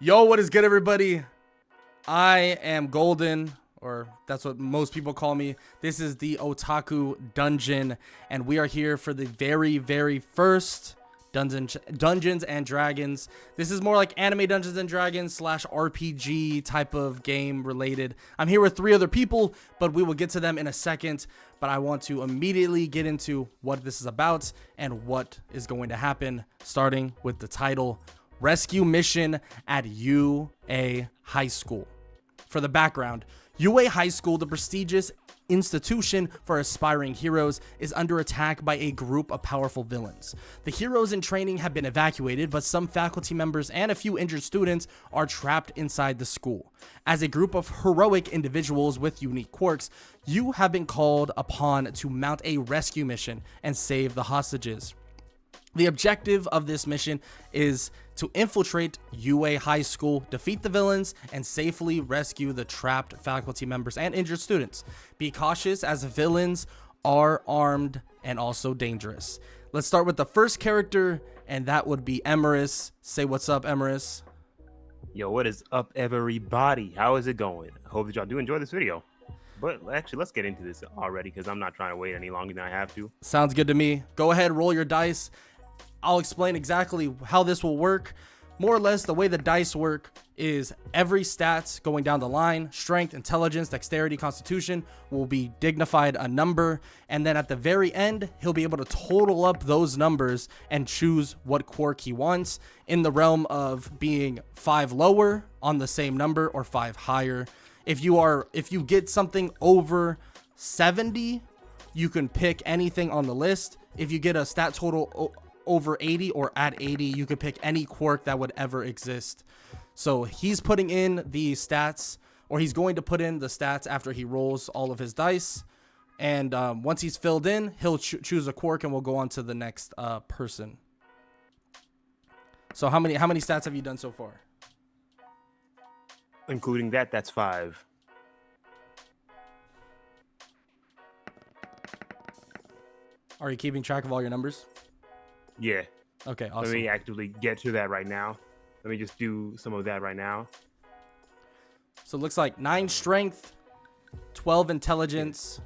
Yo, what is good, everybody? I am Golden, or that's what most people call me. This is the Otaku Dungeon, and we are here for the very first Dungeons and Dragons. This is more like anime Dungeons and Dragons / RPG type of game related. I'm here with 3 other people, but we will get to them in a second. But I want to immediately get into what this is about and what is going to happen, starting with the title, Rescue Mission at U.A High School. For the background, U.A High School, the prestigious institution for aspiring heroes, is under attack by a group of powerful villains. The heroes in training have been evacuated, but some faculty members and a few injured students are trapped inside the school. As a group of heroic individuals with unique quirks, you have been called upon to mount a rescue mission and save the hostages. The objective of this mission is to infiltrate U.A High School, defeat the villains, and safely rescue the trapped faculty members and injured students. Be cautious, as villains are armed and also dangerous. Let's start with the first character, and that would be Emerus. Say what's up, Emerus. Yo, what is up, everybody? How is it going? I hope that y'all do enjoy this video. But actually, let's get into this already, because I'm not trying to wait any longer than I have to. Sounds good to me. Go ahead, roll your dice. I'll explain exactly how this will work. More or less, the way the dice work is every stats going down the line, strength, intelligence, dexterity, constitution, will be dignified a number. And then at the very end, he'll be able to total up those numbers and choose what quirk he wants, in the realm of being 5 lower on the same number or 5 higher. If you get something over 70, you can pick anything on the list. If you get a stat total over 80 or at 80, you could pick any quirk that would ever exist. So he's putting in the stats, or he's going to put in the stats after he rolls all of his dice. And once he's filled in, he'll choose a quirk, and we'll go on to the next person. So how many stats have you done so far? Including that, that's 5. Are you keeping track of all your numbers? Yeah. Okay, awesome. Let me actually get to that right now. Let me just do some of that right now. So it looks like 9 strength, 12 intelligence.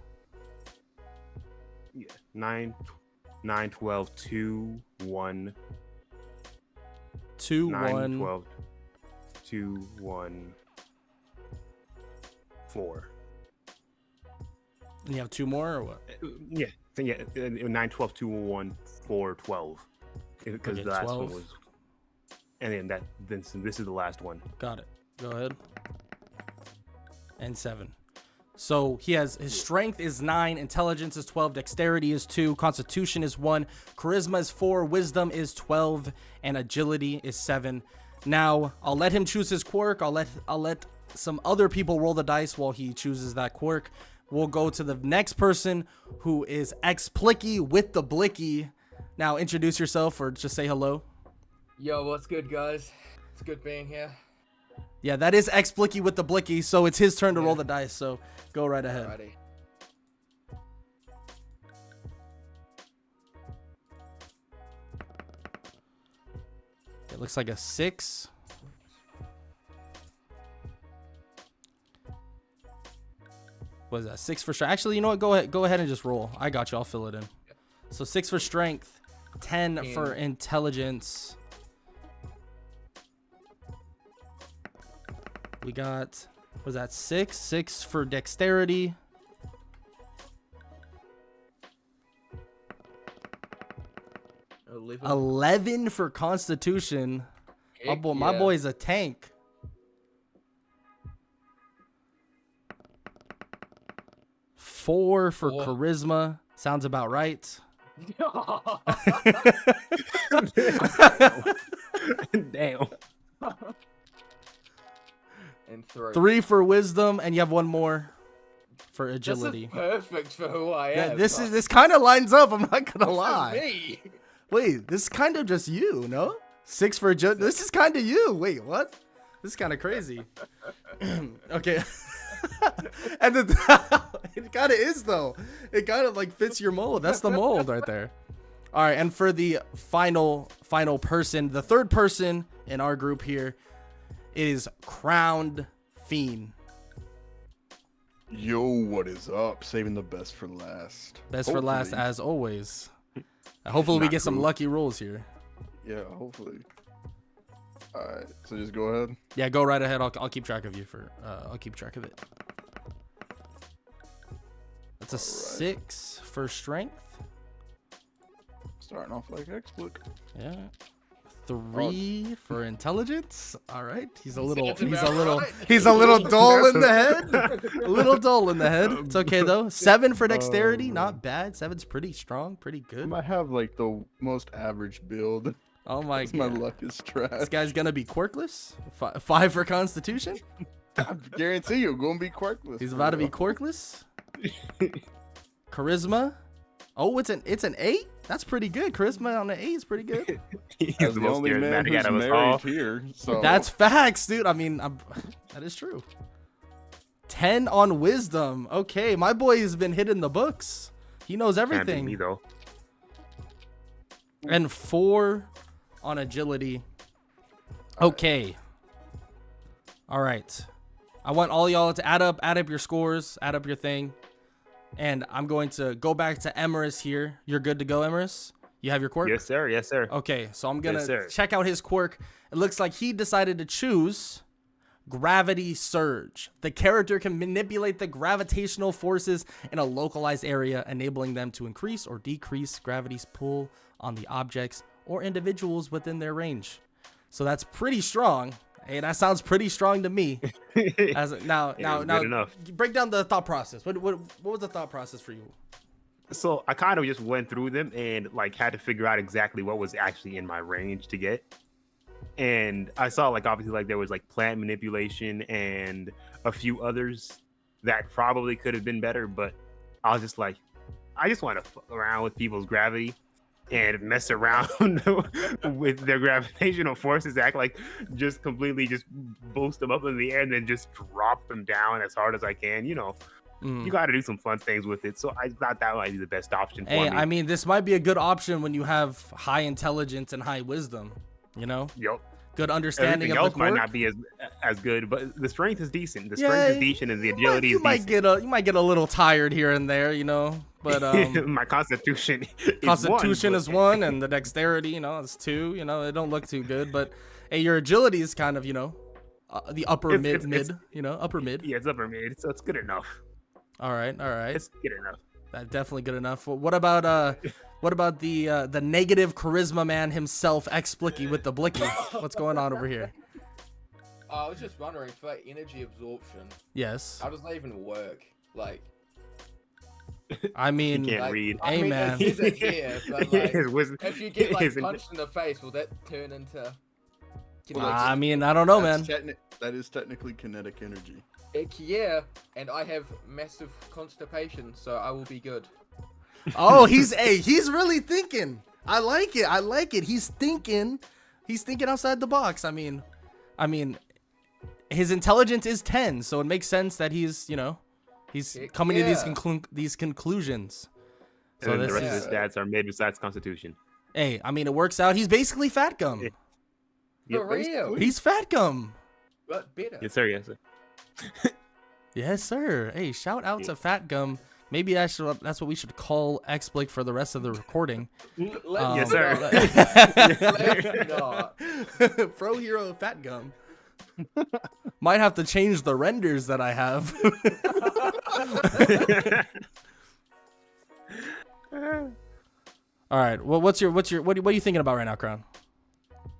Yeah. 9, 12, 2, 1. 2, 9, 1. 12, 2, 1, 4. And you have 2 more, or what? Yeah. 9, 12, 2, 1, 4, 12. Because Okay, the last 12. one was... And then this is the last one. Got it. Go ahead. And 7. So he has, his strength is 9, intelligence is 12, dexterity is 2, constitution is 1, charisma is 4, wisdom is 12, and agility is 7. Now I'll let him choose his quirk. I'll let some other people roll the dice while he chooses that quirk. We'll go to the next person, who is Explicky with the Blicky. Now introduce yourself, or just say hello. Yo, what's good, guys? It's good being here. Yeah, that is Explicky with the Blicky, so it's his turn to roll the dice, so go right ahead. Alrighty. It looks like a 6. What is that? 6 for strength. Actually, you know what? Go ahead and just roll. I got you. I'll fill it in. So 6 for strength, 10 for intelligence. We got, what is that? 6 for dexterity. 11 for constitution. My boy's a tank. 4 for charisma. Sounds about right. Damn. And 3. 3 for wisdom, and you have 1 more for agility. This is perfect for who I am. This kind of lines up. I'm not gonna lie. Me. Wait, this is kind of just you, no? 6 for agility. This is kind of you. Wait, what? This is kind of crazy. Okay. And it kind of is, though. It kind of like fits your mold. That's the mold right there. All right, and for the final person, the third person in our group here, It is Crowned Fiend. Yo, what is up? Saving the best for last. Best for last, Hopefully. as always. Hopefully we Not get some true. lucky rolls here. Yeah, hopefully. All right, so just go ahead. Yeah, go right ahead. I'll keep track of you for. I'll keep track of it. That's a 6 for strength. Starting off like exploit. Yeah. 3 for intelligence. All right. He's a little dull That's in the head. A little dull in the head. It's okay though. 7 for dexterity. Not bad. 7's pretty strong. Pretty I good. might have like the most average build. Oh my My god. luck is trash. This guy's gonna be quirkless. 5 for constitution. I guarantee you're gonna be quirkless. He's about to be quirkless. Charisma. Oh, it's an 8. That's pretty good. Charisma on an 8 is pretty good. He's As the the most only man charismatic who's out of us all. married here. So That's facts, dude. I mean, that is true. 10 on wisdom. Okay, my boy has been hitting the books. He knows Can't beat me everything. though. And 4 on agility. Okay. All right. I want all y'all to add up your scores, add up your thing. And I'm going to go back to Emerus here. You're good to go, Emerus? You have your quirk? Yes, sir. Yes, sir. Okay, so I'm going Yes, to sir. check out his quirk. It looks like he decided to choose Gravity Surge. The character can manipulate the gravitational forces in a localized area, enabling them to increase or decrease gravity's pull on the objects or individuals within their range. So that's pretty strong. Hey, that sounds pretty strong to me. Now, good enough. break down the thought process. What was the thought process for you? So I kind of just went through them and like had to figure out exactly what was actually in my range to get. And I saw like obviously like there was like plant manipulation and a few others that probably could have been better, but I was just like, I just want to fuck around with people's gravity and mess around with their gravitational forces, act like just completely just boost them up in the air and then just drop them down as hard as I can. You know, you got to do some fun things with it. So I thought that might be the best option for Hey, me. I mean, this might be a good option when you have high intelligence and high wisdom. You know, Yep. good understanding Everything of else the might quirk. not be as good, but the strength is decent. The strength is decent, and the agility you is might decent. you might get a little tired here and there, you know. But My constitution constitution is is 1, and the dexterity, you know, is 2. You know, it don't look too good, but hey, your agility is kind of, you know, the upper It's- mid, you know, upper mid. Yeah, it's upper mid, so it's good enough. All right. It's good enough. That's definitely good enough. What about the negative charisma man himself, X Blicky with the blicky? What's going on over here? I was just wondering for energy absorption, Yes. how does that even work? Like, I mean, Can't like, read. I Hey, mean, man. it says it here, but like, His wisdom- if you get like his- punched in the face, will that turn into? Can you, I mean, I don't know, man. that is technically kinetic energy. yeah, and I have massive constipation, so I will be good. Oh, he's really thinking. I like it. He's thinking outside the box. I mean, his intelligence is 10, so it makes sense that he's, you know, he's Heck coming to yeah. these conclusions. So the this rest is- of his stats are mid besides constitution. Hey, I mean, it works out. He's basically Fat Gum. Yeah. For real, He's Fat Gum. but better. Yes, sir. Yes, sir. Yes, sir. Hey, shout out to Fat Gum. Maybe that's what we should call X Blake for the rest of the recording. Let's Yes, sir. not. Pro Hero Fat Gum. Might have to change the renders that I have. All right. Well, what are you thinking about right now, Crown?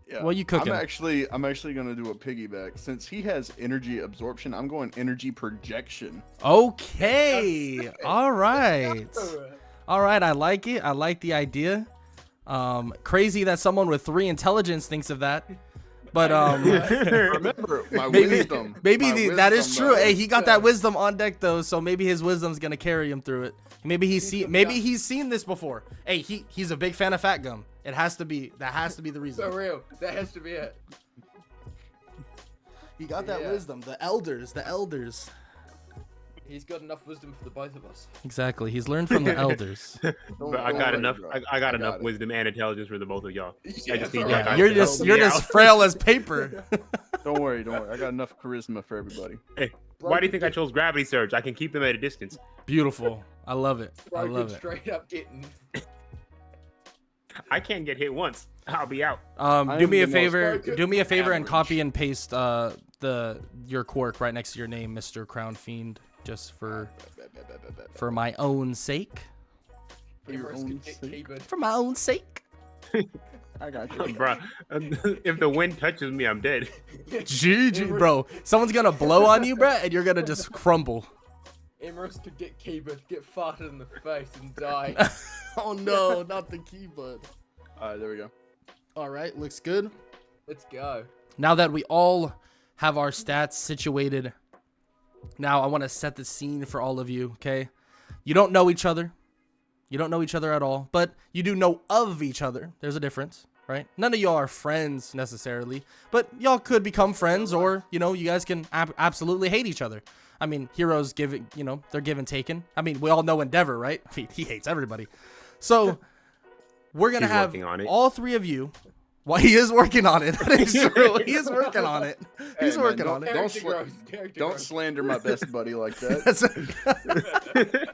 Yeah. What you cooking? I'm actually gonna do a piggyback. Since he has energy absorption, I'm going energy projection. Okay. All right. All right. I like it. I like the idea. Crazy that someone with 3 intelligence thinks of that. But Remember my maybe wisdom. maybe my that is wisdom, true. though. Hey, he got that wisdom on deck though, so maybe his wisdom's gonna carry him through it. Maybe he's seen this before. Hey, he's a big fan of Fat Gum. That has to be the reason. For real, that has to be it. He got that Yeah. wisdom. The elders. He's got enough wisdom for the both of us. Exactly. He's learned from the elders. Don't But I got worry, enough. bro. I got I enough got it. wisdom and intelligence for the both of y'all. I just need for y'all Yeah, guys you're to just help you're me just out. frail as paper. Don't worry. I got enough charisma for everybody. Hey, why do you think I chose Gravity Surge? I can keep them at a distance. Beautiful. I love it. I Broken love it. straight up getting. I can't get hit once. I'll be out. Do me a the most favor. broken Do me a favor and average. copy and paste your quirk right next to your name, Mr. Crown Fiend, just for my own sake. For your Emrys own could get sake. keyboard. For my own sake. I got you. Bro, if the wind touches me, I'm dead. GG, bro. Someone's gonna blow on you, bro, and you're gonna just crumble. Emrys could get keyboard, get farted in the face, and die. Oh no, not the keyboard. All right, there we go. All right, looks good. Let's go. Now that we all have our stats situated, now I want to set the scene for all of you, okay? You don't know each other. You don't know each other at all, but you do know of each other. There's a difference, right? None of y'all are friends necessarily, but y'all could become friends, or, you know, you guys can absolutely hate each other. I mean, heroes give it, you know, they're give and taken. I mean, we all know Endeavor, right? I mean, he hates everybody. So we're going to He's have working on it. all three of you. Well, he is working on it. That is true. He is working on it. He's Hey, man, working on it. Character growth, character Don't growth. slander my best buddy like that.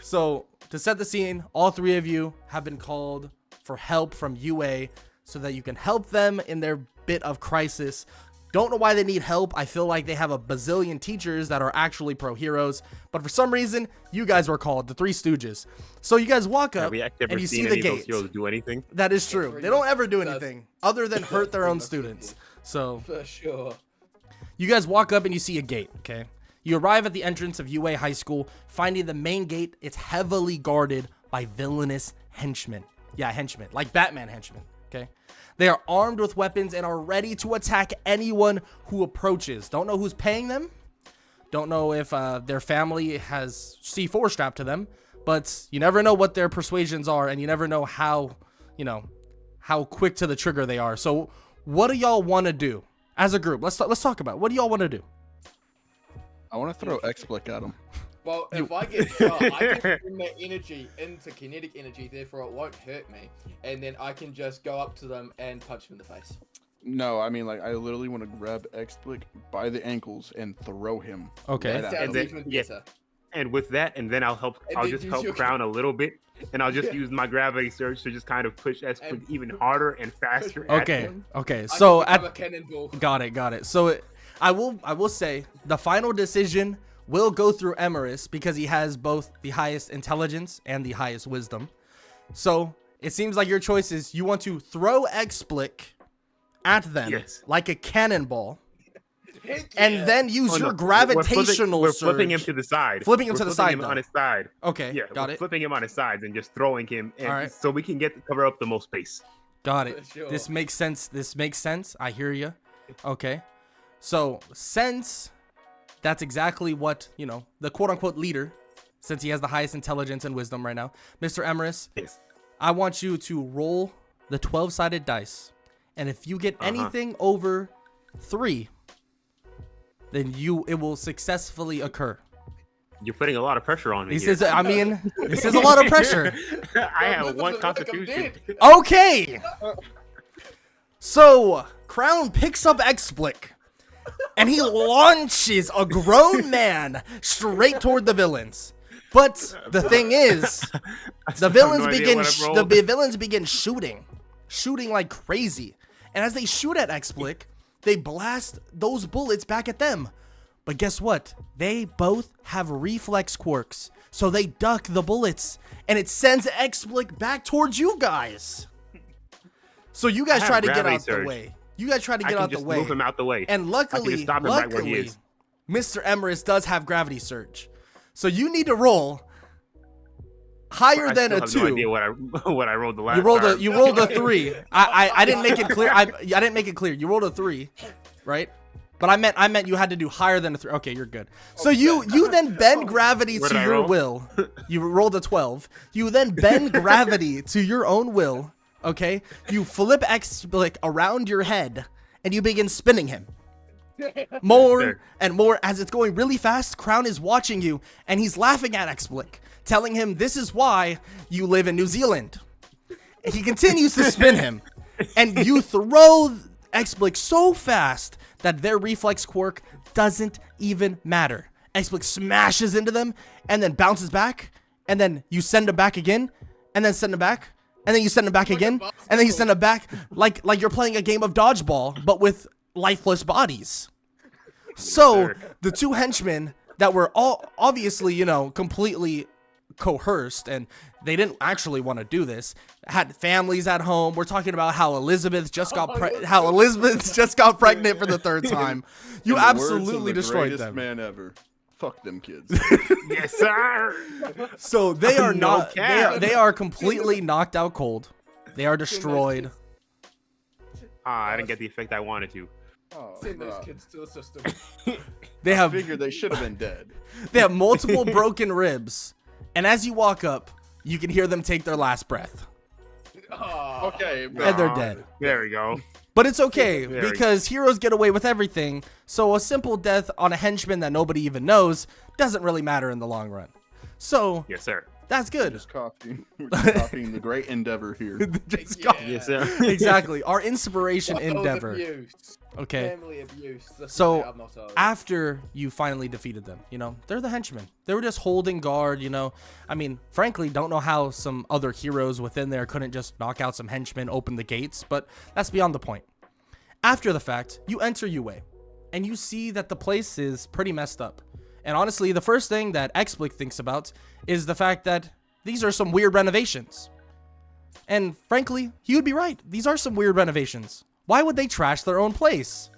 So, to set the scene, all three of you have been called for help from UA so that you can help them in their bit of crisis. Don't know why they need help. I feel like they have a bazillion teachers that are actually pro heroes, but for some reason, you guys were called the Three Stooges. So you guys walk Have up we ever and you see seen the any of those gate. heroes do anything? That is true. Three They don't ever do does- anything other than hurt their own does- students. So For sure. you guys walk up and you see a gate, okay? You arrive at the entrance of UA High School, finding the main gate. It's heavily guarded by villainous henchmen. Yeah, henchmen, like Batman henchmen, okay? They are armed with weapons and are ready to attack anyone who approaches. Don't know who's paying them. Don't know if their family has C4 strapped to them, but you never know what their persuasions are, and you never know how, you know, how quick to the trigger they are. So what do y'all want to do as a group? Let's talk about it. What do y'all want to do? I want to throw X-Blick at him. Well, if I get shot, I can bring that energy into kinetic energy, therefore it won't hurt me. And then I can just go up to them and punch them in the face. No, I mean, like, I literally want to grab X-Blick by the ankles and throw him. Okay. Right That at sounds And then- even yeah. better. And with that, and then I'll And then just use help your- Crown a little bit, and I'll just Yeah. use my gravity surge to just kind of push S And- even harder and faster. At Okay. him. Okay. I So can become at a cannonball. got it. So I will say the final decision will go through Emrys because he has both the highest intelligence and the highest wisdom. So it seems like your choice is you want to throw X-Blick at them Yes. like a cannonball, Heck and yeah. then use Oh, your no. gravitational We're surge. flipping him to the side. Flipping him We're to the flipping side, him on though. his side. Okay, Yeah, got we're it. flipping him on his sides and just throwing him, and All right. so we can cover up the most space. Got it. For sure. This makes sense. I hear you. Okay. So since that's exactly what, you know, the quote unquote leader, since he has the highest intelligence and wisdom right now, Mr. Emrys, Yes. I want you to roll the 12-sided dice. And if you get Uh-huh. anything over 3, then it will successfully occur. You're putting a lot of pressure on me. This here. is, this is a lot of pressure. I have Look one at what I'm constitution. dead. Okay. So Crown picks up X-Blick and he launches a grown man straight toward the villains. But the thing is, the villains begin shooting like crazy. And as they shoot at X-Blick, they blast those bullets back at them. But guess what? They both have reflex quirks, so they duck the bullets, and it sends X-Blick back towards you guys. So you guys I try have to get gravity out the surge. way. You guys try to I get can out the just way. move him out the way. And luckily, just stop him right where he is. Mr. Emrys does have gravity surge. So you need to roll higher I than still a have 2. no idea what I rolled the last You rolled time. you rolled a 3. I didn't make it clear. I didn't make it clear. You rolled a 3, right? But I meant you had to do higher than a 3. Okay, you're good. So you then bend gravity What to did I your roll? will. You rolled a 12. You then bend gravity to your own will. Okay. You flip X-Blick around your head and you begin spinning him. More Sure. and more as it's going really fast. Crown is watching you and he's laughing at X-Blick, telling him this is why you live in New Zealand. And he continues to spin him, and you throw X-Blick so fast that their reflex quirk doesn't even matter. X-Blick smashes into them and then bounces back, and then you send them back again, and then send them back, and then you send them back again, and then you send them back like you're playing a game of dodgeball, but with lifeless bodies. So the two henchmen that were all obviously, you know, completely coerced, and they didn't actually want to do this, had families at home. We're talking about how Elizabeth just got pregnant for the third time. You absolutely destroyed them. Man ever. Fuck them kids. Yes, sir. So they are No not. cap. They are completely knocked out cold. They are destroyed. I didn't get the effect I wanted to. Oh, Send those bruh. kids to the system. They I have figured they should have been dead. they have multiple broken ribs, and as you walk up, you can hear them take their last breath. Oh, Okay, And they're Aw, dead. There we go. But it's okay There we because heroes get away with everything. So a simple death on a henchman that nobody even knows doesn't really matter in the long run. So Yes, sir. that's good. We're just copying the great endeavor here. Just yeah. go- Yes, sir. Exactly. Our inspiration Child endeavor. abuse. Okay. Family abuse. That's So, our motto. After you finally defeated them, you know, they're the henchmen. They were just holding guard, you know. I mean, frankly, don't know how some other heroes within there couldn't just knock out some henchmen, open the gates, but that's beyond the point. After the fact, you enter U.A, and you see that the place is pretty messed up. And honestly, the first thing that X-Blick thinks about is the fact that these are some weird renovations. And frankly, he would be right. These are some weird renovations. Why would they trash their own place?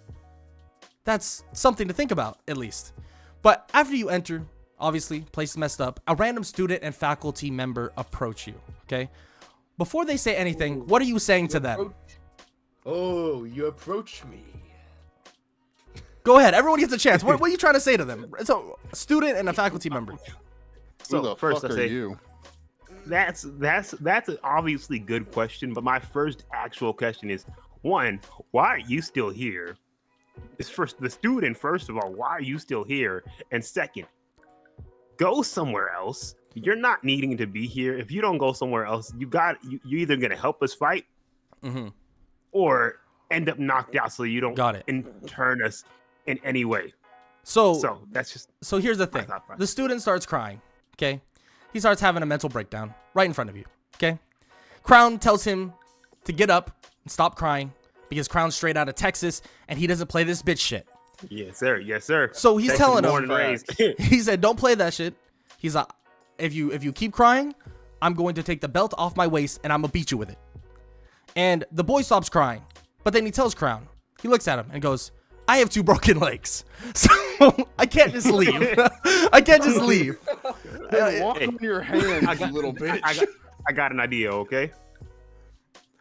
That's something to think about, at least. But after you enter, obviously, place is messed up, a random student and faculty member approach you, okay? Before they say anything, what are you saying to them? Oh, you approach me. Go ahead, everyone gets a chance. What are you trying to say to them? So, a student and a faculty member. Who So the first fuck I are say you? that's an obviously good question, but my first actual question is, one, why are you still here? It's first the student, first of all, why are you still here? And second, go somewhere else. You're not needing to be here. If you don't go somewhere else, you're either gonna help us fight Mm-hmm. or end up knocked out so you don't Got it. intern us in any way. So So that's just here's the thing. thought process. The student starts crying, okay? He starts having a mental breakdown right in front of you, okay? Crown tells him to get up and stop crying because Crown's straight out of Texas and he doesn't play this bitch shit. yes, sir. Yes, sir. So he's Texas telling born him, and raised. he said, don't play that shit. He's like, if you keep crying, I'm going to take the belt off my waist and I'm gonna beat you with it. And the boy stops crying, but then he tells Crown, he looks at him and goes, I have 2 broken legs, so I can't just leave. I can't just leave. Hey, walk on your hands, I you got- little bitch. I got an idea, okay?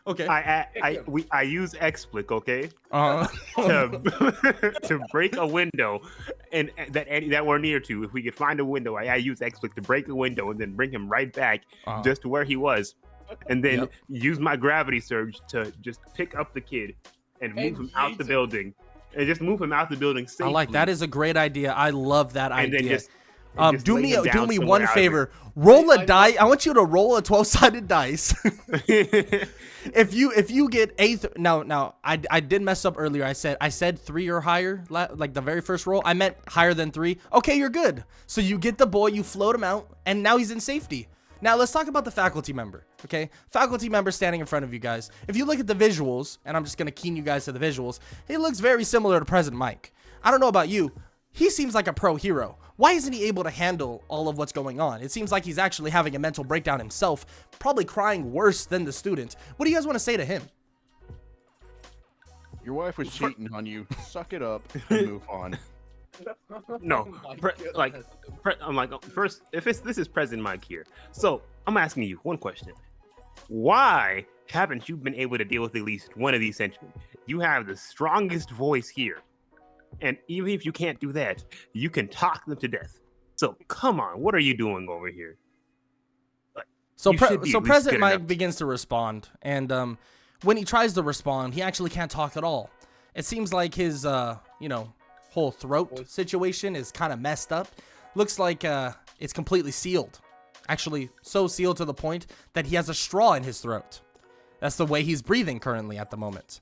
Okay. I use X-Blick, okay, Uh, to break a window, and that we're near to. If we could find a window, I use X-Blick to break a window and then bring him right back just to where he was, and then Yep. use my gravity surge to just pick up the kid and move him out the building, and just move him out the building I safely. like that. Is a great idea. I love that and then idea. just just Do lay me him down one somewhere out of favor. Roll a I die. I want you to roll a 12-sided dice. it. If you get 8th, now I did mess up earlier. I said 3 or higher, like the very first roll. I meant higher than 3. Okay, you're good. So you get the boy, you float him out, and now he's in safety. Now let's talk about the faculty member. Okay, faculty member standing in front of you guys. If you look at the visuals, and I'm just gonna keen you guys to the visuals, he looks very similar to President Mike. I don't know about you. He seems like a pro hero. Why isn't he able to handle all of what's going on? It seems like he's actually having a mental breakdown himself, probably crying worse than the student. What do you guys want to say to him? Your wife was cheating on you. Suck it up and move on. No, Oh my like goodness. I'm like, first, this is President Mike here, so I'm asking you one question: why haven't you been able to deal with at least one of these henchmen? You have the strongest voice here, and even if you can't do that, you can talk them to death. So come on, what are you doing over here? So You should be at least President good Mike enough. begins to respond, and when he tries to respond, he actually can't talk at all. It seems like his whole throat situation is kind of messed up. Looks like it's completely sealed. Actually, so sealed to the point that he has a straw in his throat. That's the way he's breathing currently at the moment.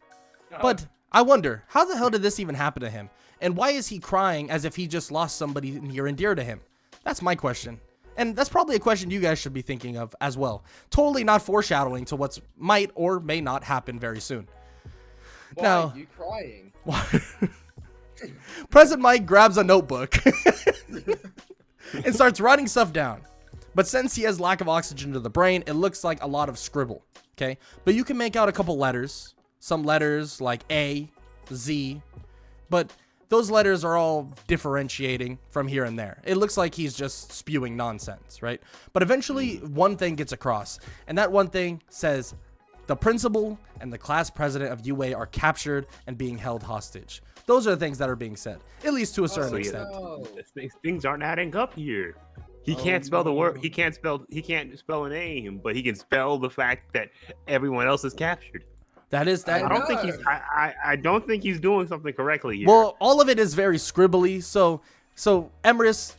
But I wonder, how the hell did this even happen to him? And why is he crying as if he just lost somebody near and dear to him? That's my question. And that's probably a question you guys should be thinking of as well. Totally not foreshadowing to what's might or may not happen very soon. Why Now, are you crying? President Mike grabs a notebook and starts writing stuff down. But since he has lack of oxygen to the brain, it looks like a lot of scribble, okay? But you can make out a couple letters. Some letters like A, Z, but those letters are all differentiating from here and there. It looks like he's just spewing nonsense, right? But eventually, one thing gets across, and that one thing says, the principal and the class president of UA are captured and being held hostage. Those are the things that are being said, at least to a certain extent. No. Things aren't adding up here. He can't spell the word. He can't spell a name, but he can spell the fact that everyone else is captured. That is that. I don't think he's. I don't think he's doing something correctly here. Well, all of it is very scribbly. So Emrys,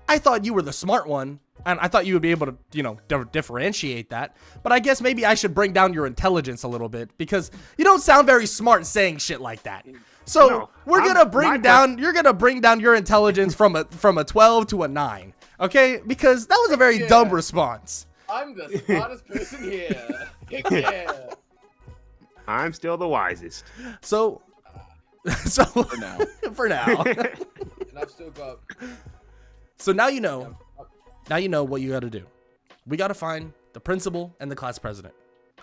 I thought you were the smart one, and I thought you would be able to, differentiate that. But I guess maybe I should bring down your intelligence a little bit, because you don't sound very smart saying shit like that. So No, you're gonna bring down your intelligence from a 12 to a 9, okay? Because that was a very dumb response. I'm the smartest person here. Heck yeah. I'm still the wisest. So For now. for now. And I've still got. So now you know. Now you know what you got to do. We got to find the principal and the class president.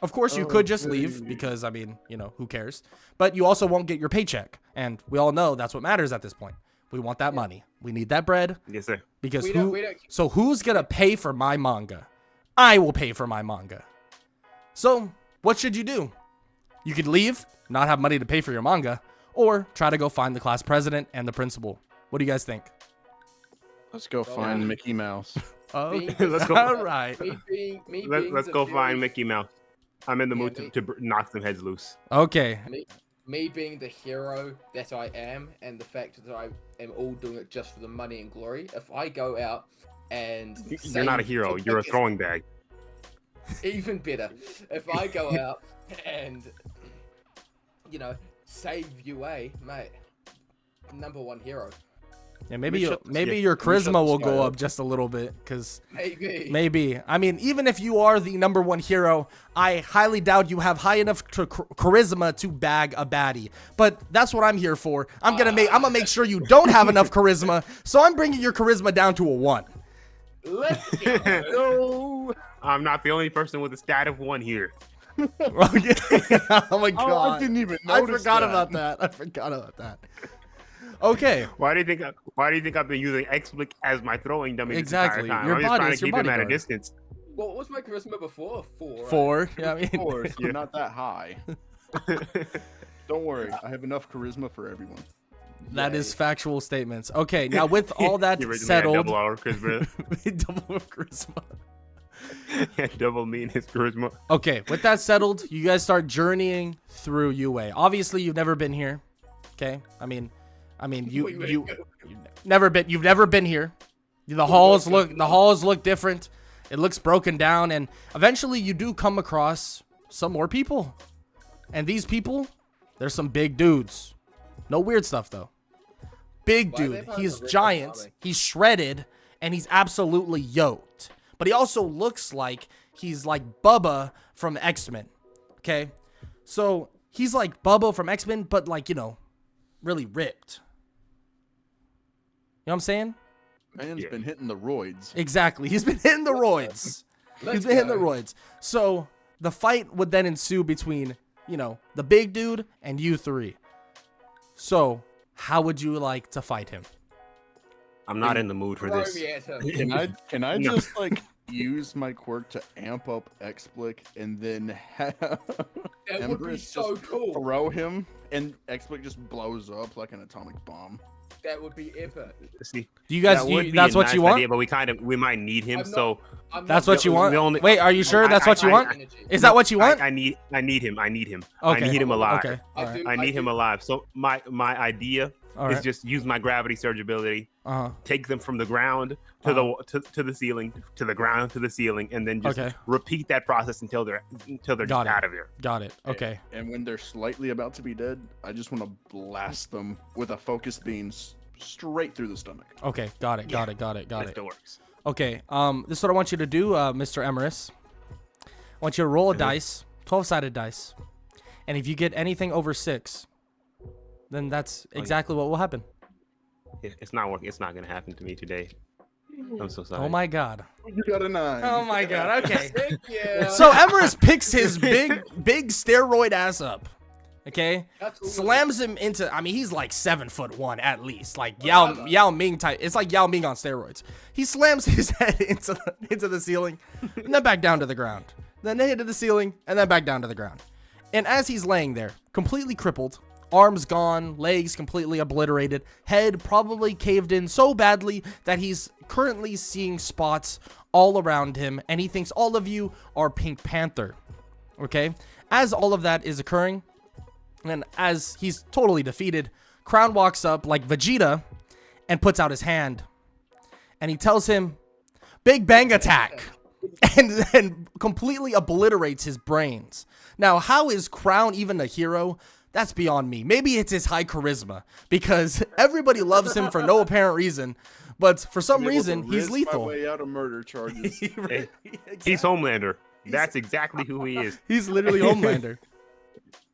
Of course, you could just leave because, I mean, who cares? But you also won't get your paycheck. And we all know that's what matters at this point. We want that money. We need that bread. Yes, sir. Because We don't- so who's going to pay for my manga? I will pay for my manga. So what should you do? You could leave, not have money to pay for your manga, or try to go find the class president and the principal. What do you guys think? Let's go find Mickey Mouse. Oh, Let's go. all right. Let's go find Mickey Mouse. I'm in the mood me- to knock some heads loose. Okay. Me being the hero that I am, and the fact that I am all doing it just for the money and glory. If I go out and You're not a hero. You're a throwing bag. Even better, if I go out and save UA, mate, #1 hero. Yeah, We maybe shut your the charisma will sky go up. up just a little bit, because Maybe. I mean, even if you are the #1 hero, I highly doubt you have high enough charisma to bag a baddie. But that's what I'm here for. I'm gonna make sure you don't have enough charisma, so I'm bringing your charisma down to a 1. Let's go. No, I'm not the only person with a stat of 1 here. Oh my god! Oh, I didn't even I notice forgot that. about that. I forgot about that. Okay. Why do you think I've been using Explic as my throwing dummy Exactly. this entire time? Your I'm just body trying is to your keep him at a bodyguard. distance. What was my charisma before? 4. Right? 4. Yeah, I mean, 4, so Yeah. not that high. Don't worry, I have enough charisma for everyone. that is factual statements. Okay, now with all that You originally had settled, double our charisma. double charisma. Double me and his charisma. Okay, with that settled, you guys start journeying through UA. Obviously, you've never been here. Okay, I mean, you've never been here. The halls look different. It looks broken down, and eventually you do come across some more people. And these people, there's some big dudes. No weird stuff though. Big Why are they dude. part He's of the giant. Rescue He's shredded, and he's absolutely yoked. But he also looks like he's like Bubba from X-Men. Okay? So he's like Bubba from X-Men, but like, really ripped. You know what I'm saying? Man's Yeah. been hitting the roids. Exactly. He's been hitting the roids. He's been hitting the roids. So the fight would then ensue between, the big dude and you three. So how would you like to fight him? I'm not in the mood for Throw this. me at him. Can I No. just use my quirk to amp up Explic and then have That would be Empress so just cool. throw him and Explic just blows up like an atomic bomb? That would be epic. See, Do you guys? that would be That's a what nice you want? idea, but we might need him. I'm not- So I'm That's not what you doing want? the only- Wait, are you sure that's what you want? energy. Is that what you want? I need him. I need him. Okay. I need him alive. Okay. I All right. do- I need him do- alive. So my idea All is right. just use my gravity surge ability, take them from the ground to to the ceiling, to the ground to the ceiling, and then just repeat that process until they're just out of here. Got it. Okay. And when they're slightly about to be dead, I just want to blast them with a focused beam straight through the stomach. Okay. Got it. Got it. That still works. Okay. This is what I want you to do, Mr. Emerus. I want you to roll a dice, 12-sided dice, and if you get anything over 6, then that's exactly what will happen. It's not working. It's not gonna happen to me today. I'm so sorry. Oh my god. You got a 9. Oh my god. Okay. Thank you. So Emerus picks his big steroid ass up. Okay. Slams him into. I mean, he's like 7'1" at least. Like Yao Ming type. It's like Yao Ming on steroids. He slams his head into the ceiling, and then back down to the ground. Then hit to the ceiling, and then back down to the ground. And as he's laying there, completely crippled, arms gone, legs completely obliterated, head probably caved in so badly that he's currently seeing spots all around him, and he thinks all of you are Pink Panther. Okay? As all of that is occurring, and as he's totally defeated, Crown walks up like Vegeta and puts out his hand, and he tells him, "Big Bang Attack!" and then completely obliterates his brains. Now, how is Crown even a hero? That's beyond me. Maybe it's his high charisma, because everybody loves him for no apparent reason, but for some reason he's lethal. My way out of murder charges. He's Homelander. That's exactly who he is. He's literally Homelander.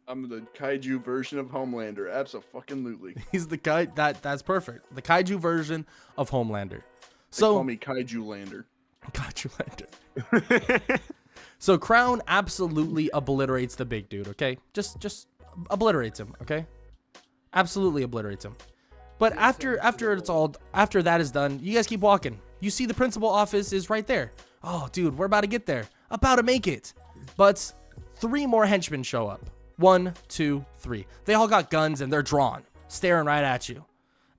I'm the kaiju version of Homelander. Absolutely. He's the guy that's perfect. The kaiju version of Homelander. They So call me Kaiju Lander. Kaiju Lander. So Crown absolutely obliterates the big dude. Okay, just obliterates him. Okay, absolutely obliterates him. But after that is done, you guys keep walking. You see the principal office is right there. Oh, dude, we're about to get there. About to make it. But 3 more henchmen show up. 1, 2, 3. They all got guns and they're drawn, staring right at you.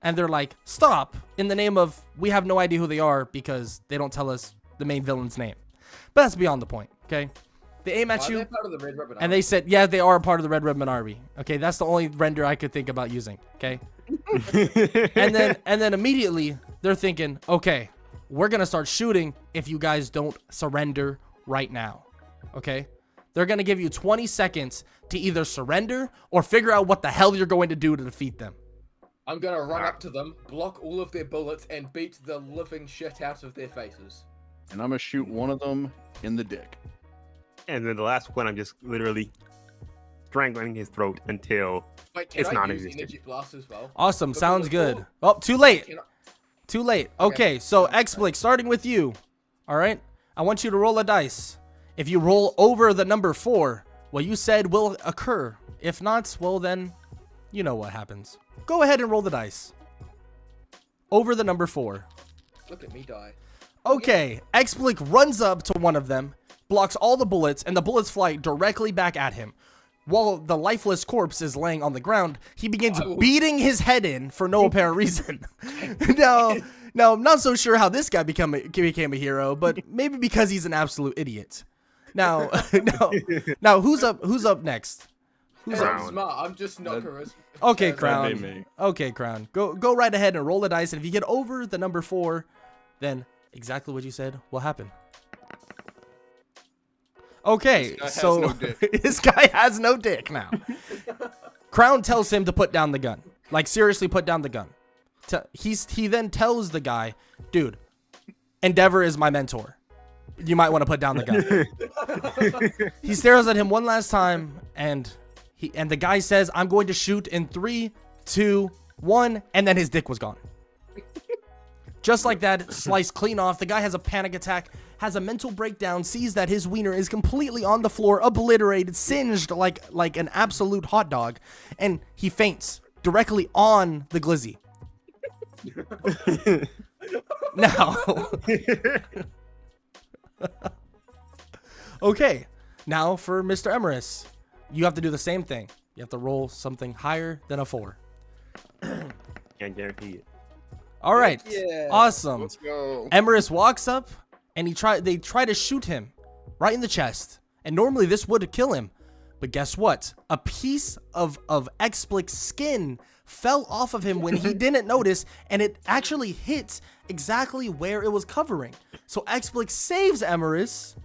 And they're like, "Stop," in the name of, we have no idea who they are because they don't tell us the main villain's name. But that's beyond the point, okay? They aim at you, Part of the Red Ribbon and they said, yeah, they are a part of the Red Ribbon Army. Okay, that's the only render I could think about using, okay? and then immediately, they're thinking, okay, we're going to start shooting if you guys don't surrender right now, okay? They're going to give you 20 seconds to either surrender or figure out what the hell you're going to do to defeat them. I'm gonna run up to them, block all of their bullets, and beat the living shit out of their faces. And I'm going to shoot one of them in the dick. And then the last one, I'm just literally strangling his throat until Wait, can it's I use non-existent. energy blast as well? Awesome, But sounds before- good. Oh, too late. Can I- Too late. Okay, so Xblick, starting with you. All right, I want you to roll a dice. If you roll over the number 4, what you said will occur. If not, well then, you know what happens. Go ahead and roll the dice. Over the number 4. Look at me die. Okay, Xblick runs up to one of them, blocks all the bullets, and the bullets fly directly back at him. While the lifeless corpse is laying on the ground, he begins beating his head in for no apparent reason. Now, I'm not so sure how this guy became a hero, but maybe because he's an absolute idiot. Now, who's up next? I'm smart. I'm just not charisma. Okay, That'd be Crown. me. Okay, Crown. Go right ahead and roll the dice, and if you get over the number 4, then exactly what you said will happen. Okay, so this guy has no dick now. Crown tells him to put down the gun. Like, seriously, put down the gun. He then tells the guy, "Dude, Endeavor is my mentor. You might want to put down the gun." He stares at him one last time, and the guy says, "I'm going to shoot in 3, 2, 1," and then his dick was gone. Just like that, sliced clean off. The guy has a panic attack, has a mental breakdown, sees that his wiener is completely on the floor, obliterated, singed like an absolute hot dog, and he faints directly on the glizzy. Now, okay, now for Mr. Emerus, you have to do the same thing. You have to roll something higher than a 4. Can't guarantee it. All right, Yeah. awesome. Let's go. Emerus walks up, and they try to shoot him right in the chest. And normally this would kill him, But guess what? A piece of Explic's skin fell off of him when he didn't notice, and it actually hit exactly where it was covering. So Explic saves Emerus.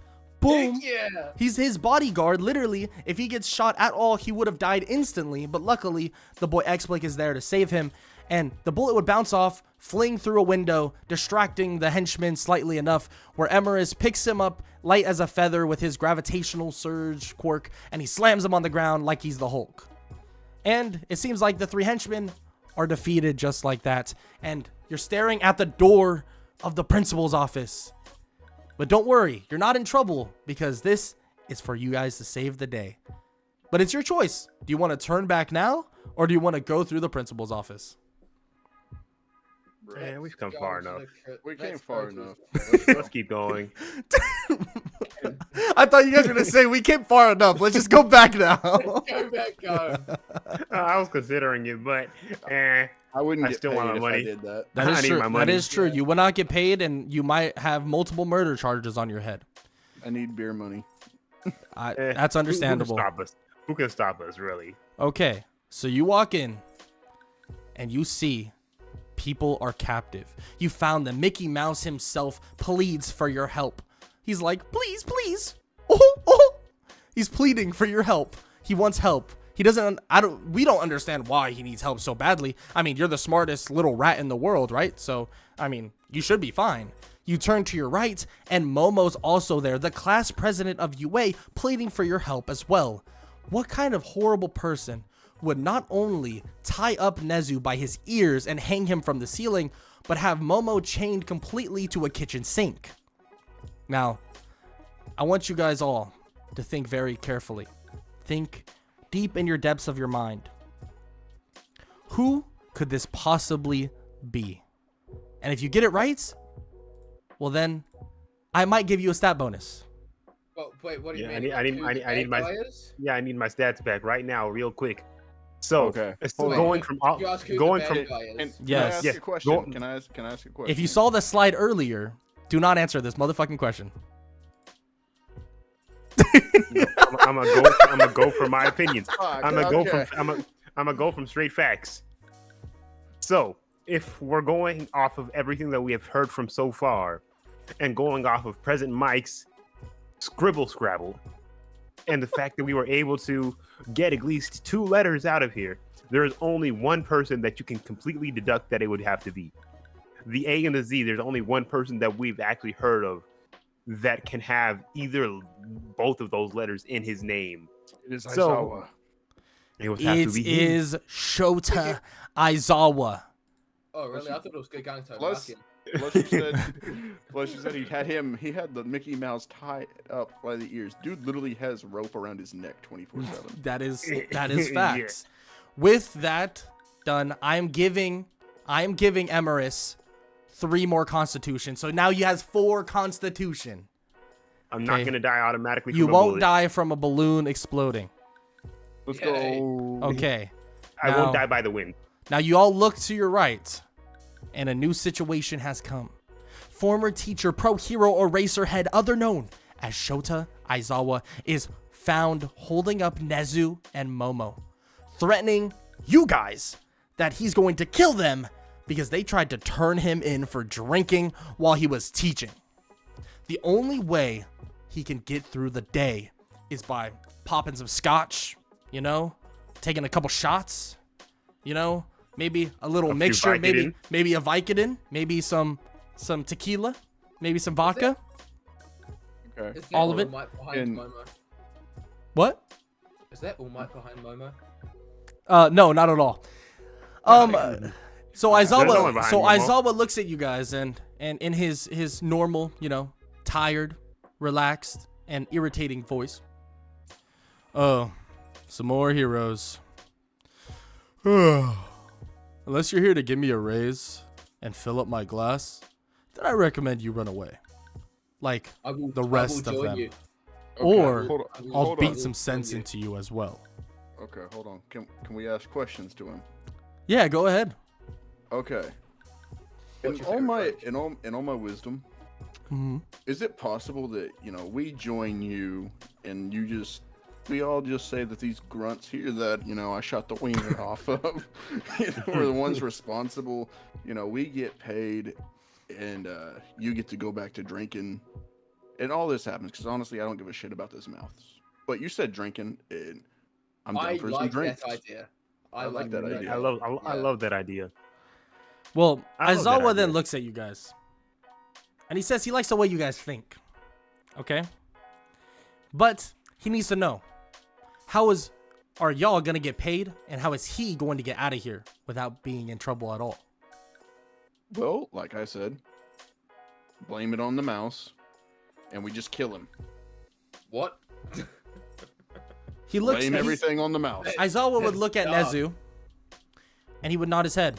Boom. Yeah. He's his bodyguard. Literally, if he gets shot at all, he would have died instantly. But luckily, the boy Explic is there to save him. And the bullet would bounce off, fling through a window, distracting the henchman slightly enough, where Emerus picks him up light as a feather with his gravitational surge quirk, and he slams him on the ground like he's the Hulk. And it seems like the 3 henchmen are defeated just like that. And you're staring at the door of the principal's office. But don't worry, you're not in trouble, because this is for you guys to save the day. But it's your choice. Do you want to turn back now, or do you want to go through the principal's office? Man, we've come far enough. We came far enough. Let's keep going. I thought you guys were going to say we came far enough. Let's just go back now. Go back, go. I was considering it, but I wouldn't I get still paid want my if money. I did that. That I is need true. my That money. is true. Yeah. You will not get paid, and you might have multiple murder charges on your head. I need beer money. That's understandable. Who can stop us, really? Okay, so you walk in, and you see people are captive. You found them. Mickey Mouse himself pleads for your help. He's like, please, please. Oh. He's pleading for your help. He wants help. He doesn't, we don't understand why he needs help so badly. I mean, you're the smartest little rat in the world, right? So, I mean, you should be fine. You turn to your right, and Momo's also there, the class president of UA, pleading for your help as well. What kind of horrible person would not only tie up Nezu by his ears and hang him from the ceiling, but have Momo chained completely to a kitchen sink? Now, I want you guys all to think very carefully. Think deep in your depths of your mind. Who could this possibly be? And if you get it right, well then, I might give you a stat bonus. Well, wait, what do you Yeah, mean? I need my stats back right now, real quick. So, Okay. it's Hold on. going from Did you ask who going the from bad guy is? And Yes. Can I ask Yes. a question? Go- Can I ask a question? If you saw the slide earlier, do not answer this motherfucking question. I'm gonna go for my opinions. Fuck, I'm okay. gonna go from straight facts. So, if we're going off of everything that we have heard from so far, and going off of President Mike's scribble scrabble, and the fact that we were able to get at least 2 letters out of here, there is only one person that you can completely deduct that it would have to be. The A and the Z, there's only one person that we've actually heard of that can have either both of those letters in his name. It is So- Aizawa. It would have to It be him. is Shota Aizawa. Oh, really? I thought it was Giganto. Plus- Lucky. Plus you said he had the Mickey Mouse tied up by the ears. Dude literally has rope around his neck 24/7. That is Yeah. facts. With that done, I'm giving Emerus 3 more Constitution. So now you has 4 Constitution. I'm not Okay. gonna die automatically. You from a won't bullet. die from a balloon exploding. Let's Yay. go. Okay. I Now- won't die by the wind. Now you all look to your right, and a new situation has come. Former teacher, pro hero, Eraserhead, other known as Shota Aizawa, is found holding up Nezu and Momo, threatening you guys that he's going to kill them because they tried to turn him in for drinking while he was teaching. The only way he can get through the day is by popping some scotch, you know, taking a couple shots, you know, maybe a little A few mixture, Vicodin. maybe a Vicodin, maybe some tequila, maybe some vodka. Okay. Is that All of it? Might behind And- Momo? What? Is that all might behind Momo? No, not at all. So There's no one Aizawa, behind so Momo. Aizawa looks at you guys and in his normal, you know, tired, relaxed, and irritating voice. Oh, some more heroes. Unless you're here to give me a raise and fill up my glass, then I recommend you run away. Like I will, the I will rest of join them. you. Or hold on. I will- I'll hold beat on. some sense you. into you as well. Okay, hold on. Can we ask questions to him? Yeah, go ahead. Okay. What's In your all my favorite in all my wisdom, Mhm. is it possible that we join you and you just we all just say that these grunts here that, I shot the wiener off of, were the ones responsible. We get paid and you get to go back to drinking. And all this happens because honestly, I don't give a shit about this mouth. But you said drinking, and I'm down for some drinks. That idea. I like that idea. I love that idea. Well, I love that Aizawa then idea. looks at you guys, and he says he likes the way you guys think. Okay, but he needs to know are y'all gonna get paid, and how is he going to get out of here without being in trouble at all? Well, like I said, blame it on the mouse, and we just kill him. What? He looks. Blame everything on the mouse. Aizawa would look at Stop. Nezu, and he would nod his head.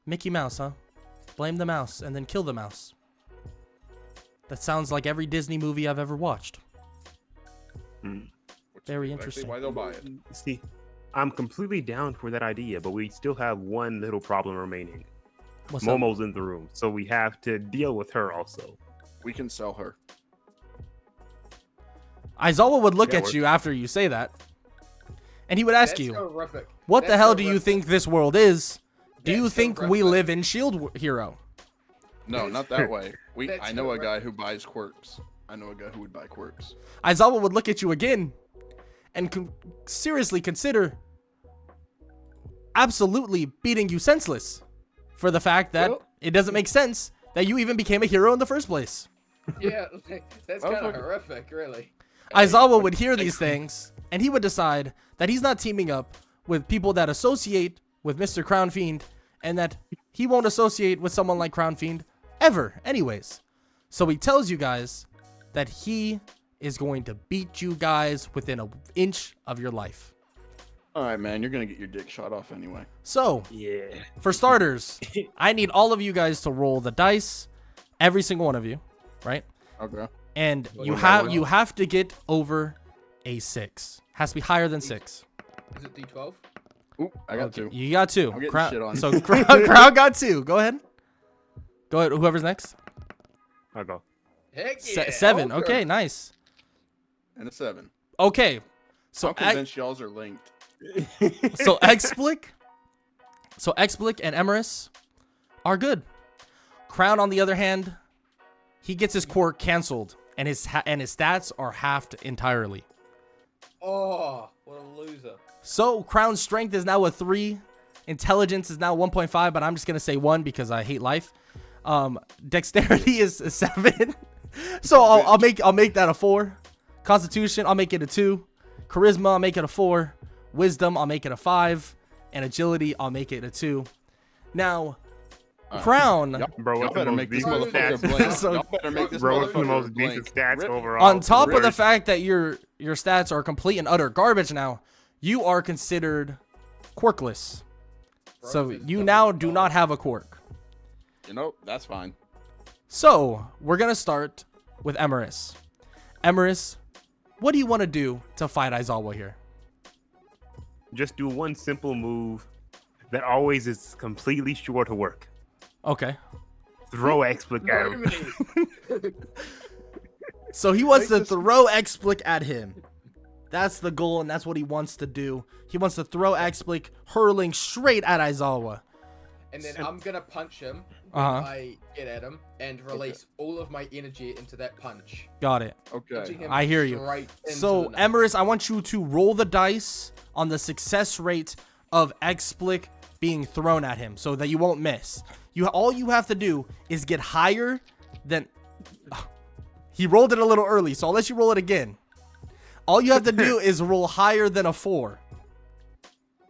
Mickey Mouse, huh? Blame the mouse and then kill the mouse. That sounds like every Disney movie I've ever watched. Very interesting. Why they'll buy it. See, I'm completely down for that idea, but we still have one little problem remaining. What's up? Momo's in the room, so we have to deal with her also. We can sell her. Aizawa would look Yeah, at we're- you after you say that, and he would ask That's you, horrific. what the That's hell do you horrific. think this world is? Do you That's think we horrific. live in Shield Hero? No, not that way. That's I know a correct. guy who buys quirks. I know a guy who would buy quirks. Aizawa would look at you again and seriously consider absolutely beating you senseless for the fact that Well- it doesn't make sense that you even became a hero in the first place. Yeah, that's kind of fucking- horrific, really. Aizawa would hear these things, and he would decide that he's not teaming up with people that associate with Mr. Crown Fiend, and that he won't associate with someone like Crown Fiend ever, anyways. So he tells you guys that he is going to beat you guys within an inch of your life. All right, man, you're gonna get your dick shot off anyway. So, Yeah. for starters, I need all of you guys to roll the dice, every single one of you, right? Okay. And Well, you yeah, have to get over a 6. Has to be higher than 6. Is it D12? Ooh, I got two. You got 2. I'm getting shit on. So Crown got 2. Go ahead. Go ahead. Whoever's next. I'll go. Heck yeah. 7. Okay, nice. And a 7. Okay. So I'm convinced y'all's are linked. so Explic and Emerus are good. Crown, on the other hand, he gets his quirk canceled, and his stats are halved entirely. Oh, what a loser. So Crown's strength is now a 3, intelligence is now 1.5, but I'm just gonna say 1 because I hate life. Dexterity is a 7, so I'll make that a 4. Constitution, I'll make it a 2. Charisma, I'll make it a 4. Wisdom, I'll make it a 5, and agility, I'll make it a 2. Now, Crown. Bro, Y'all what's the better most make this decent motherfucker stats? blink. So- Y'all better make this Bro, what's the most motherfucker decent blink. stats Rip. overall? On top of the Rip. fact that your stats are complete and utter garbage now, you are considered quirkless. So you now do not have a quirk. That's fine. So we're gonna start with Emerus. Emerus, what do you want to do to fight Aizawa here? Just do one simple move that always is completely sure to work. Okay. Throw Explic at him. So he wants to throw Explic at him. That's the goal, and that's what he wants to do. He wants to throw Explic hurling straight at Aizawa. And then I'm gonna punch him when Uh-huh. I get at him and release all of my energy into that punch. Got it. Okay. Punching him I hear you. straight into So, the nuts. Emerus, I want you to roll the dice on the success rate of Explic being thrown at him so that you won't miss. All you have to do is get higher than... He rolled it a little early, so I'll let you roll it again. All you have to do is roll higher than a 4.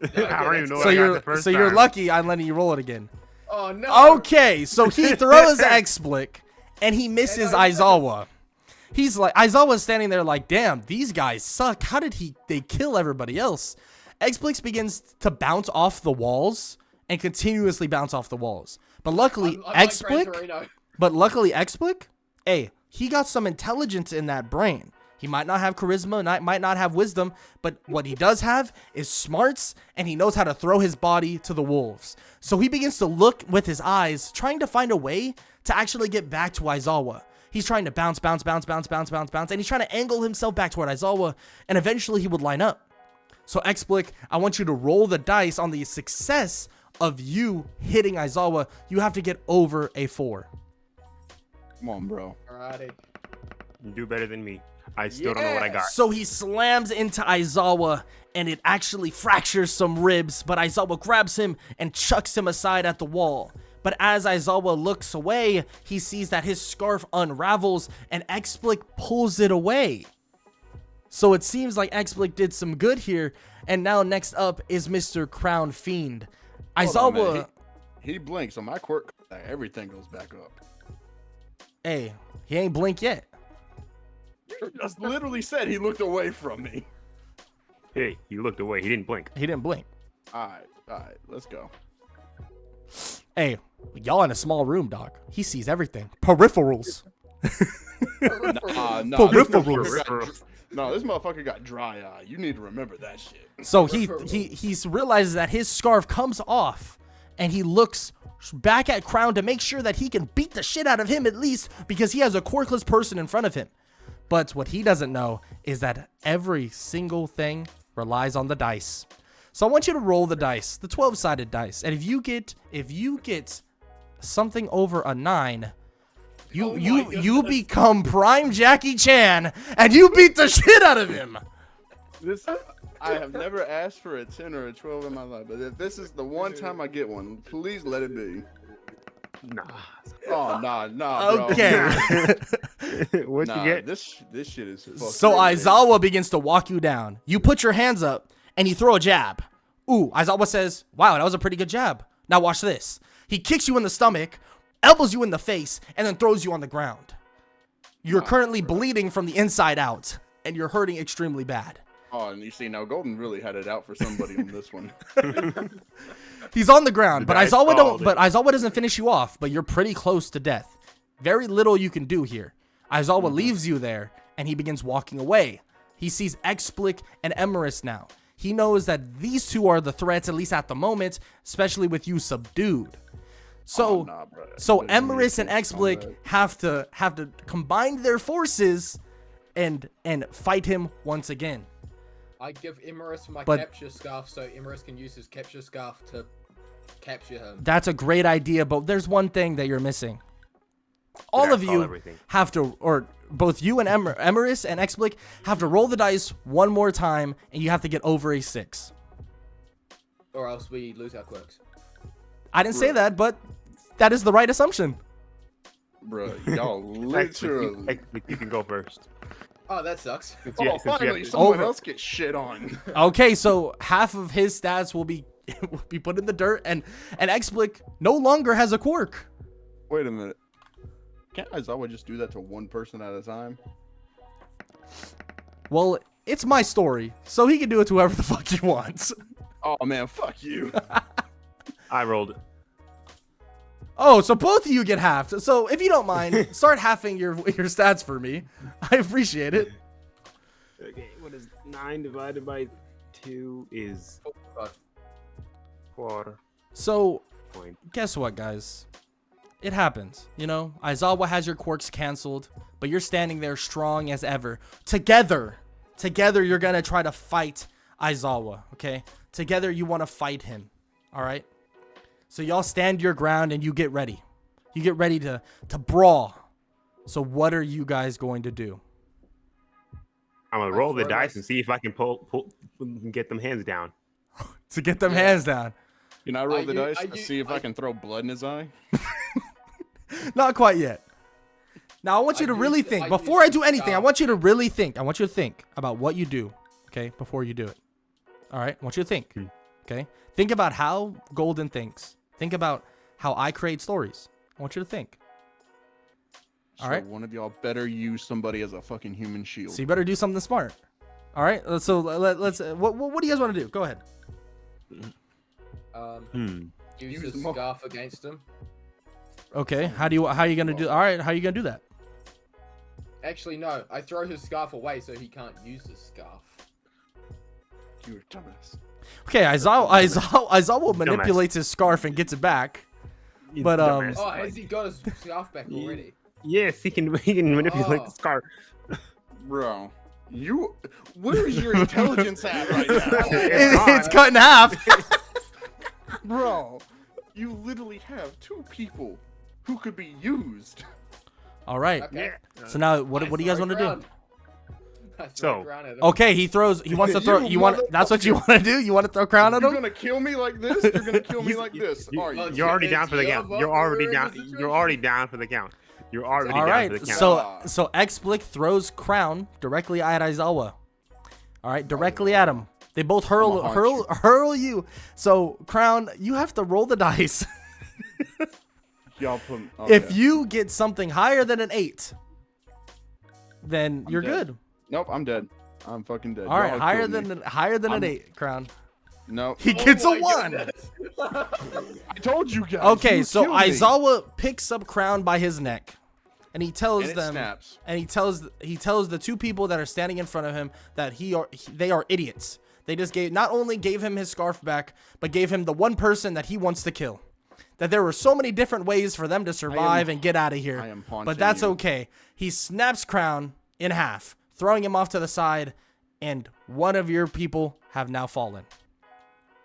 I don't even know what So I got you're the first you're time. lucky I'm letting you roll it again. Oh no! Okay, so he throws Explic and he misses And I- Aizawa. He's like, Aizawa's standing there like, damn, these guys suck. How did they kill everybody else? Explic begins to bounce off the walls and continuously bounce off the walls. But luckily, I'm like Gran Explic, Torino. hey, he got some intelligence in that brain. He might not have charisma, might not have wisdom, but what he does have is smarts, and he knows how to throw his body to the wolves. So he begins to look with his eyes, trying to find a way to actually get back to Aizawa. He's trying to bounce, and he's trying to angle himself back toward Aizawa, and eventually he would line up. So Explic, I want you to roll the dice on the success of you hitting Aizawa. You have to get over a 4. Come on, bro. Alrighty. You do better than me. I still don't know what I got. So he slams into Aizawa, and it actually fractures some ribs, but Aizawa grabs him and chucks him aside at the wall. But as Aizawa looks away, he sees that his scarf unravels, and Explic pulls it away. So it seems like Explic did some good here, and now next up is Mr. Crown Fiend. Hold on, Aizawa... man. He blinks, so my quirk, everything goes back up. Hey, he ain't blink yet. You just literally said he looked away from me. Hey, he looked away. He didn't blink. He didn't blink. All right, let's go. Hey, y'all in a small room, dog. He sees everything. Peripherals. Nah, Peripherals. No, this motherfucker got dry eye. You need to remember that shit. So he realizes that his scarf comes off, and he looks back at Crown to make sure that he can beat the shit out of him at least, because he has a quirkless person in front of him. But what he doesn't know is that every single thing relies on the dice. So I want you to roll the dice, the 12-sided dice, and if you get something over a 9, you become Prime Jackie Chan, and you beat the shit out of him. I have never asked for a 10 or a 12 in my life, but if this is the one time I get one, please let it be. Nah. Oh, nah, bro. Okay. What'd you get? This shit is fucking So Aizawa begins to walk you down. You put your hands up, and you throw a jab. Ooh, Aizawa says, wow, that was a pretty good jab. Now watch this. He kicks you in the stomach, elbows you in the face, and then throws you on the ground. You're currently bleeding from the inside out, and you're hurting extremely bad. Oh, and you see, now Golden really had it out for somebody on this one. He's on the ground, but That's Aizawa doesn't finish you off, but you're pretty close to death. Very little you can do here. Aizawa leaves you there, and he begins walking away. He sees Explic and Emerus now. He knows that these two are the threats, at least at the moment, especially with you subdued. So, Emerus and Explic have to combine their forces and fight him once again. I give Imerus my capture scarf so Imerus can use his capture scarf to capture him. That's a great idea, but there's one thing that you're missing. All of you have to, or both you and Emerus and Explic have to roll the dice one more time, and you have to get over a 6. Or else we lose our quirks. I didn't say that, but that is the right assumption. Bro, y'all literally... You can go first. Oh, that sucks. Finally, someone else gets shit on. Okay, so half of his stats will be put in the dirt, and Explic no longer has a quirk. Wait a minute. Can't Aizawa just do that to one person at a time? Well, it's my story, so he can do it to whoever the fuck he wants. Oh man, fuck you. I rolled it. Oh, so both of you get halved. So if you don't mind, start halving your stats for me. I appreciate it. Okay, what is 9 divided by 2 is 4. So, guess what, guys? It happens. You know, Aizawa has your quirks canceled, but you're standing there strong as ever. Together, you're going to try to fight Aizawa, okay? Together, you want to fight him, all right? So y'all stand your ground and you get ready. You get ready to brawl. So what are you guys going to do? I'm gonna roll the dice and see if I can get them hands down. To get them hands down. Can I roll the dice to see if I can throw blood in his eye? Not quite yet. Now I want you to really think. Before I do anything, I want you to really think. I want you to think about what you do, okay, before you do it. All right? I want you to think, okay? Think about how Golden thinks. Think about how I create stories. I want you to think. All right. One of y'all better use somebody as a fucking human shield. So you better do something smart. All right. So let's. What do you guys want to do? Go ahead. Use his scarf against him. Okay. How are you gonna do? All right. How are you gonna do that? Actually, no. I throw his scarf away so he can't use his scarf. You're a dumbass. Okay, Aizawa manipulates his scarf and gets it back. But Oh, has he got his scarf back already? Yes, he can manipulate the scarf. Bro, where's your intelligence at right now? It's cut in half. Bro, you literally have 2 people who could be used. All right. Okay. So now, what do you guys want to do? So, Okay, he wants to throw. That's what you want to do? You want to throw crown at You're him? gonna kill me like this? You're gonna kill me like this? Are you? You're already down for the It's count. your You're already vote, down. we're in this You're already down for the count. You're already All down right. for the count. So Xblick throws crown directly at Aizawa. All right, directly at him. They both hurl you. So crown, you have to roll the dice. Y'all put. If you get something higher than an 8, then you're dead. good. Nope, I'm dead. I'm fucking dead. All right, Y'all higher killed than me. an 8, crown. No. He gets a 1. I told you guys. Okay, you so killed me. Aizawa picks up crown by his neck, and he tells And it them, snaps. and he tells the 2 people that are standing in front of him that they are idiots. They just not only gave him his scarf back, but gave him the one person that he wants to kill. That there were so many different ways for them to survive and get out of here. I am haunting But that's you. okay. He snaps crown in half, throwing him off to the side, and one of your people have now fallen.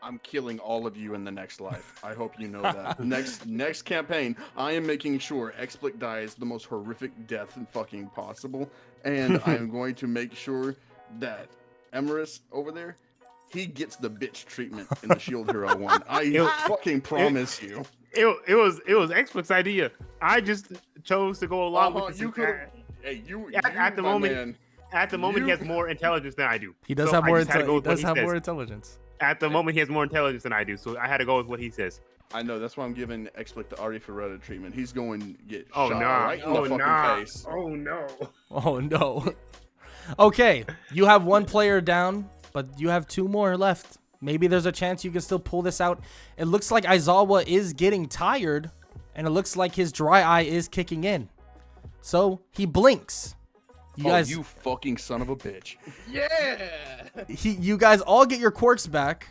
I'm killing all of you in the next life. I hope you know that. Next campaign, I am making sure Xblick dies the most horrific death fucking possible, and I am going to make sure that Emerus over there, he gets the bitch treatment in the Shield Hero one. I fucking promise you. It was Xbox idea. I just chose to go along with You this. could. Hey, you. At the my moment, man, at the moment, he you- has more intelligence than I do. He does So have I more. just had to go He with what does have says. more intelligence. At the moment, he has more intelligence than I do, so I had to go with what he says. I know. That's why I'm giving Xblick the Ari Ferretta treatment. He's going to get Oh shot no! right in the fucking face. Oh no! Oh no. Okay, you have 1 player down, but you have 2 more left. Maybe there's a chance you can still pull this out. It looks like Aizawa is getting tired, and it looks like his dry eye is kicking in. So he blinks. You fucking son of a bitch. Yeah. You guys all get your quirks back.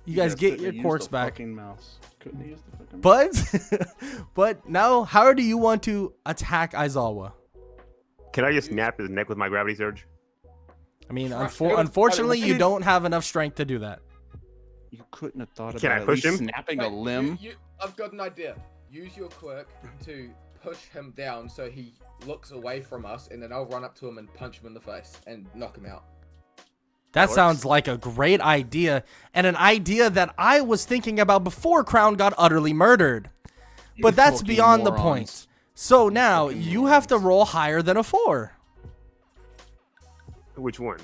You guys get your Use quirks the back. Fucking mouse. Couldn't use the fucking mouse. But now, how do you want to attack Aizawa? Can I just snap his neck with my gravity surge? I mean, unfortunately, you don't have enough strength to do that. You couldn't have thought Can about I at push least him? snapping a limb. I've got an idea. Use your quirk to push him down so he looks away from us, and then I'll run up to him and punch him in the face and knock him out. That sounds like a great idea, and an idea that I was thinking about before Crown got utterly murdered. But that's fucking beyond the morons. point. So now, fucking you have to roll higher than a 4. Which one?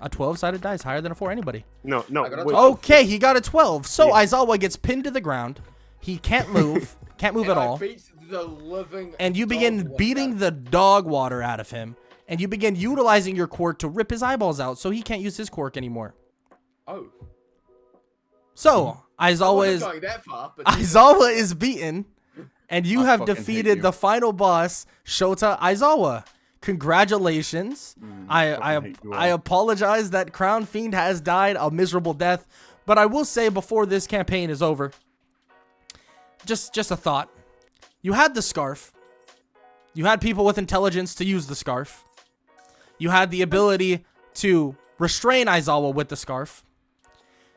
A 12-sided dice, higher than a 4, anybody. No. I got a Wait. 12. Okay, he got a 12. So Yeah. Aizawa gets pinned to the ground. He can't move. Can't move And at I all. beat the living And you dog begin water. beating the dog water out of him. And you begin utilizing your quirk to rip his eyeballs out so he can't use his quirk anymore. Oh. So, I Aizawa wasn't is going that far, but Aizawa is beaten, and you I have fucking hate defeated you. the final boss, Shota Aizawa. Congratulations. I fucking hate you all. apologize that Crown Fiend has died a miserable death, but I will say before this campaign is over, just a thought. You had the scarf. You had people with intelligence to use the scarf. You had the ability to restrain Aizawa with the scarf.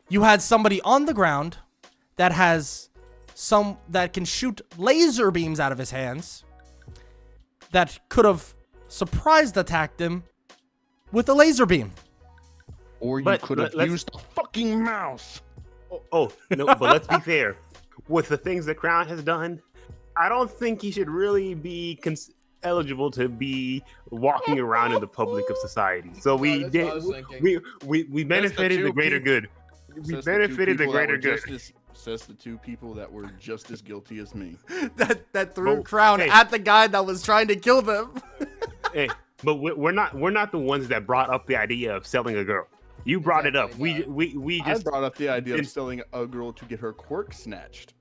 You had somebody on the ground that can shoot laser beams out of his hands that could have surprised attacked him with a laser beam. Or you But could have let's- used the fucking mouse. Oh no! But let's be fair. With the things that Crown has done, I don't think he should really be eligible to be walking around in the public of society. So we that's did. what I was thinking. We benefited the two greater people- good. We benefited the greater good. Says the 2 people that were just as guilty as me. that threw But, Crown hey. at the guy that was trying to kill them. Hey, but we're not the ones that brought up the idea of selling a girl. You brought it up. Exactly, We I just brought up the idea of didn't- selling a girl to get her quirk snatched.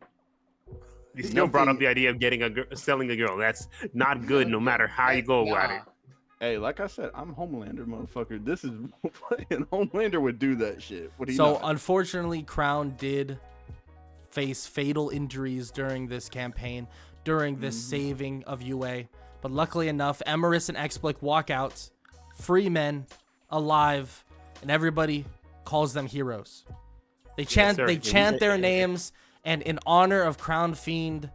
you still brought up nothing- the idea of getting selling a girl. That's not good, no matter how you go about it. Hey, like I said, I'm Homelander, motherfucker. This is fucking Homelander would do that shit. Would he So not? unfortunately, Crown did face fatal injuries during this campaign during this saving of UA. But luckily enough, Emerus and Explic walk out, free men, alive, and everybody calls them heroes. They chant their names, and in honor of Crown Fiend,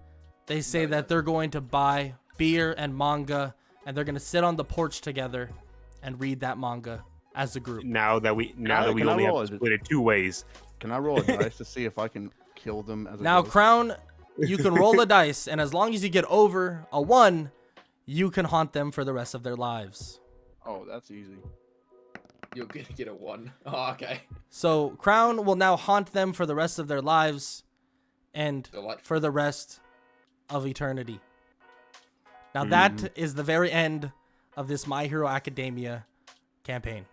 they say that they're going to buy beer and manga, and they're going to sit on the porch together and read that manga as a group. Now that we only have to split it 2 ways. Can I roll a dice to see if I can kill them as a Now, ghost? Crown, you can roll a dice, and as long as you get over a 1, you can haunt them for the rest of their lives. Oh, that's easy. You're gonna get a 1. Oh, okay. So Crown will now haunt them for the rest of their lives and Delightful. for the rest of eternity. Now that is the very end of this My Hero Academia campaign.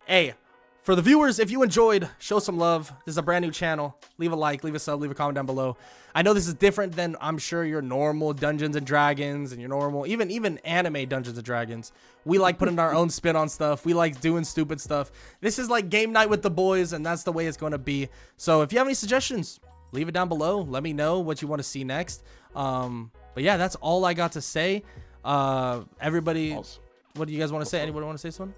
Hey, for the viewers, if you enjoyed, show some love. This is a brand new channel. Leave a like, leave a sub, leave a comment down below. I know this is different than, I'm sure, your normal Dungeons and Dragons and your normal, even anime Dungeons and Dragons. We like putting our own spin on stuff. We like doing stupid stuff. This is like game night with the boys, and that's the way it's going to be. So if you have any suggestions, leave it down below. Let me know what you want to see next. But yeah, that's all I got to say. Everybody, what do you guys want to say? Anybody want to say something?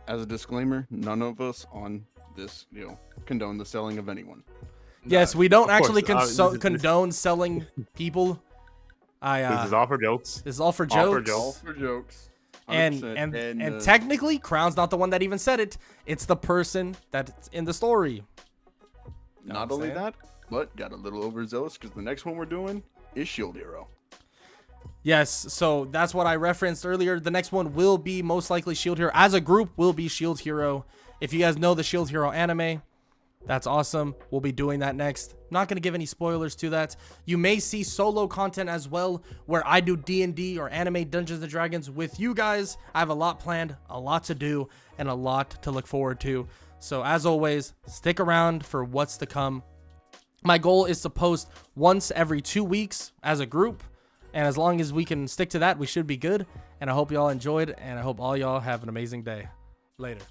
As a disclaimer, none of us on this, condone the selling of anyone. Yes, we don't actually course. condone selling people. This is all for jokes. This is all for All for jokes. All for jokes. And 100%. technically, Crown's not the one that even said it. It's the person that's in the story. Not only that, but got a little overzealous because the next one we're doing is Shield Hero. Yes, so that's what I referenced earlier. The next one will be most likely Shield Hero. As a group, will be Shield Hero. If you guys know the Shield Hero anime, that's awesome. We'll be doing that next. Not going to give any spoilers to that. You may see solo content as well, where I do D&D or anime Dungeons and Dragons with you guys. I have a lot planned, a lot to do, and a lot to look forward to. So as always, stick around for what's to come. My goal is to post once every 2 weeks as a group. And as long as we can stick to that, we should be good. And I hope y'all enjoyed, and I hope all y'all have an amazing day. Later.